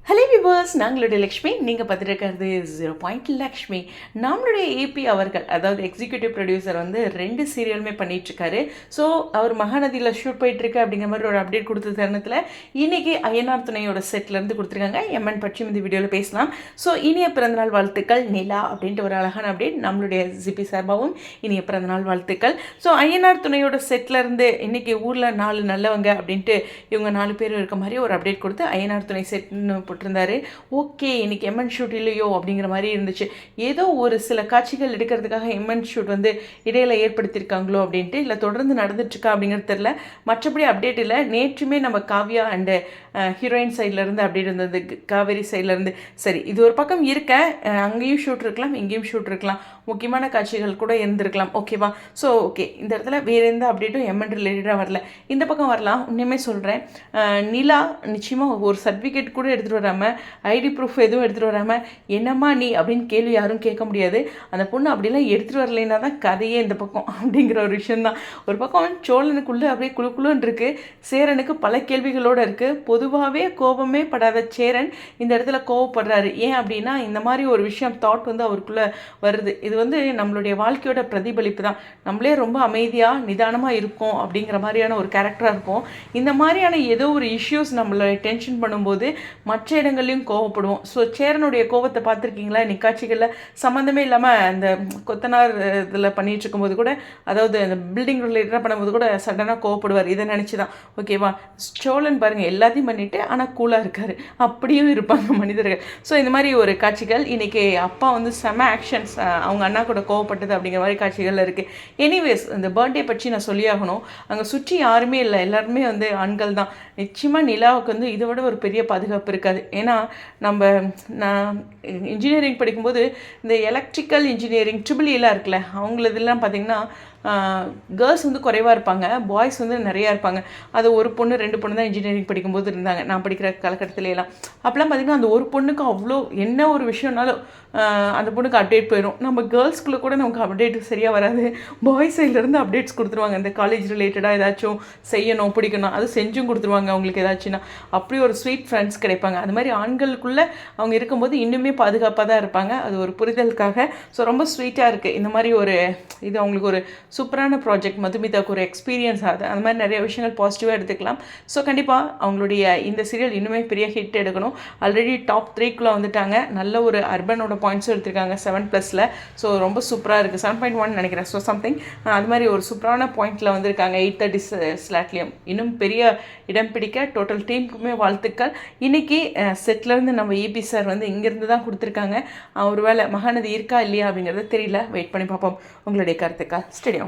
Hello viewers, நாங்களுடைய Lakshmi. நீங்கள் பார்த்துட்டு 0 லக்ஷ்மி. நம்மளுடைய ஏபி அவர்கள், அதாவது எக்ஸிக்யூட்டிவ் ப்ரொடியூசர் வந்து 2 சீரியலுமே பண்ணிகிட்ருக்காரு. ஸோ அவர் மகாநதியில் ஷூட் போயிட்டுருக்கு அப்படிங்கிற மாதிரி ஒரு அப்டேட் கொடுத்த தருணத்தில் இன்றைக்கி ஐயனார் துணையோட செட்லேருந்து கொடுத்துருக்காங்க. எம்என் பற்றி இந்த வீடியோவில் பேசலாம். ஸோ இனிய பிறந்தநாள் வாழ்த்துக்கள் நிலா அப்படின்ட்டு ஒரு அழகான அப்டேட் நம்மளுடைய ஜிபி சார்பாகவும் இனிய பிறந்தநாள் வாழ்த்துக்கள். ஸோ ஐயனார் துணையோட செட்லேருந்து இன்றைக்கி ஊரில் 4 நல்லவங்க அப்படின்ட்டு இவங்க 4 பேர் இருக்க மாதிரி ஒரு அப்டேட் கொடுத்து ஐயனார் துணை செட்னு போட்டிருந்தாரு. ஓகே, இன்னைக்கு எம்என் ஷூட் இல்லையோ அப்படிங்கிற மாதிரி இருந்துச்சு. ஏதோ ஒரு சில காட்சிகள் எடுக்கிறதுக்காக எம்என் ஷூட் வந்து இடையில ஏற்படுத்தியிருக்காங்களோ அப்படின்ட்டு, இல்லை தொடர்ந்து நடந்துட்டுருக்கா அப்படிங்கிறது தெரில. மற்றபடி அப்டேட் இல்லை. நேற்றுமே நம்ம காவ்யா அண்டு ஹீரோயின் சைட்லேருந்து அப்டேட் இருந்தது, காவேரி சைட்லேருந்து. சரி, இது ஒரு பக்கம் இருக்க, அங்கேயும் ஷூட் இருக்கலாம், இங்கேயும் ஷூட் இருக்கலாம், முக்கியமான காட்சிகள் கூட இருந்திருக்கலாம். ஓகேவா? ஸோ ஓகே, இந்த இடத்துல வேறு எந்த அப்டேட்டும் எம்என் ரிலேட்டடாக வரல. இந்த பக்கம் வரலாம். உண்மையுமே சொல்கிறேன், நிலா நிச்சயமாக ஒரு சர்டிஃபிகேட் கூட எடுத்துகிட்டு வராமல், ஐடி ப்ரூஃப் எதுவும் எடுத்துகிட்டு வராமல் என்னம்மா நீ அப்படின்னு கேள்வி யாரும் கேட்க முடியாது. அந்த பொண்ணு அப்படிலாம் எடுத்துகிட்டு வரலைன்னா தான் கதையே இந்த பக்கம் அப்படிங்கிற ஒரு விஷயந்தான். ஒரு பக்கம் சோழனுக்குள்ளே அப்படியே குழுக்குழுன்னு இருக்குது, சேரனுக்கு பல கேள்விகளோடு இருக்குது. பொதுவாகவே கோபமே படாத சேரன் இந்த இடத்துல கோவப்படுறாரு. ஏன் அப்படின்னா, இந்த மாதிரி ஒரு விஷயம் தாட் வந்து அவருக்குள்ளே வருது. இது வந்து நம்மளுடைய வாழ்க்கையோட பிரதிபலிப்பு தான். நம்மளே ரொம்ப அமைதியாக நிதானமாக இருக்கும் அப்படிங்கிற மாதிரியான ஒரு கேரக்டராக இருக்கும். இந்த மாதிரியான ஏதோ ஒரு இஷ்யூஸ் நம்மளை டென்ஷன் பண்ணும்போது மற்ற இடங்கள்லையும் கோவப்படுவோம். ஸோ சேரனுடைய கோவத்தை பார்த்துருக்கீங்களா? நிக்காட்சிகளில் சம்மந்தமே இல்லாமல் அந்த கொத்தனார் இதில் பண்ணிகிட்டு இருக்கும்போது கூட, அதாவது அந்த பில்டிங் ரிலேட்டடாக பண்ணும்போது கூட சடனாக கோவப்படுவார். இதை நினச்சி தான். ஓகேவா? சோழன் பாருங்கள், எல்லாத்தையும் பண்ணிவிட்டு ஆனால் கூலாக இருக்கார். அப்படியும் இருப்பாங்க மனிதர்கள். ஸோ இந்த மாதிரி ஒரு காட்சிகள் இன்றைக்கி அப்பா வந்து செம ஆக்ஷன்ஸ், அவங்க அண்ணா கூட கோவப்பட்டது அப்படிங்கிற மாதிரி காட்சிகள் இருக்குது. எனிவேஸ், இந்த பர்த்டே பற்றி நான் சொல்லியாகணும். அங்கே சுற்றி யாருமே இல்லை, எல்லாருமே வந்து ஆண்கள் தான். நிச்சயமாக நிலாவுக்கு வந்து இதை விட ஒரு பெரிய பாதுகாப்பு இருக்காது. ஏன்னா நான் இன்ஜினியரிங் படிக்கும்போது இந்த எலக்ட்ரிக்கல் இன்ஜினியரிங் ட்ரிபிள்இலாம் இருக்குல்ல, அவங்களதெல்லாம் பார்த்திங்கன்னா கேர்ள்ஸ் வந்து குறைவாக இருப்பாங்க, பாய்ஸ் வந்து நிறையா இருப்பாங்க. அது ஒரு பொண்ணு 2 பொண்ணு தான் இன்ஜினியரிங் படிக்கும்போது இருந்தாங்க, நான் படிக்கிற காலகட்டத்திலலாம். அப்போலாம் பார்த்திங்கன்னா அந்த ஒரு பொண்ணுக்கு அவ்வளோ என்ன ஒரு விஷயம்னாலும் அந்த பொண்ணுக்கு அப்டேட் போயிடும். நம்ம கேர்ள்ஸ்குள்ளே கூட நமக்கு அப்டேட் சரியாக வராது. பாய்ஸ் சைட்லேருந்து அப்டேட்ஸ் கொடுத்துருவாங்க. இந்த காலேஜ் ரிலேட்டடாக ஏதாச்சும் செய்யணும் பிடிக்கணும், அது செஞ்சும் கொடுத்துருவாங்க அவங்களுக்கு ஏதாச்சுன்னா. அப்படி ஒரு ஸ்வீட் ஃப்ரெண்ட்ஸ் கிடைப்பாங்க. அது மாதிரி ஆண்களுக்குள்ளே அவங்க இருக்கும்போது இன்னுமே பாதுகாப்பாக தான் இருப்பாங்க. அது ஒரு புரிதலுக்காக. ஸோ ரொம்ப ஸ்வீட்டாக இருக்குது. இந்த மாதிரி ஒரு இது அவங்களுக்கு ஒரு சூப்பரான ப்ராஜெக்ட். மதுமிதாவுக்கு ஒரு எக்ஸ்பீரியன்ஸ் ஆகுது. அந்த மாதிரி நிறைய விஷயங்கள் பாசிட்டிவாக எடுத்துக்கலாம். ஸோ கண்டிப்பாக அவங்களுடைய இந்த சீரியல் இன்னுமே பெரிய ஹிட் எடுக்கணும். ஆல்ரெடி டாப் 3க்குள்ளே வந்துட்டாங்க. நல்ல ஒரு அர்பனோட பாயிண்ட்ஸும் எடுத்திருக்காங்க 7+ல். ஸோ ரொம்ப சூப்பராக இருக்குது. 7.1 நினைக்கிறேன். ஸோ சம்திங் அது மாதிரி ஒரு சூப்பரான பாயிண்டில் வந்திருக்காங்க. 8:30 ஸ்லாட்லேயும் இன்னும் பெரிய இடம் பிடிக்க டோட்டல் டீமுக்குமே வாழ்த்துக்கள். இன்றைக்கி செட்லேருந்து நம்ம ஏபி சார் வந்து இங்கேருந்து தான் கொடுத்துருக்காங்க. ஒரு வேளை மகாநதி இருக்கா இல்லையா அப்படிங்கிறது தெரியல. வெயிட் பண்ணி பார்ப்போம். உங்களுடைய கருத்துக்கள் ஸ்டேடியம்.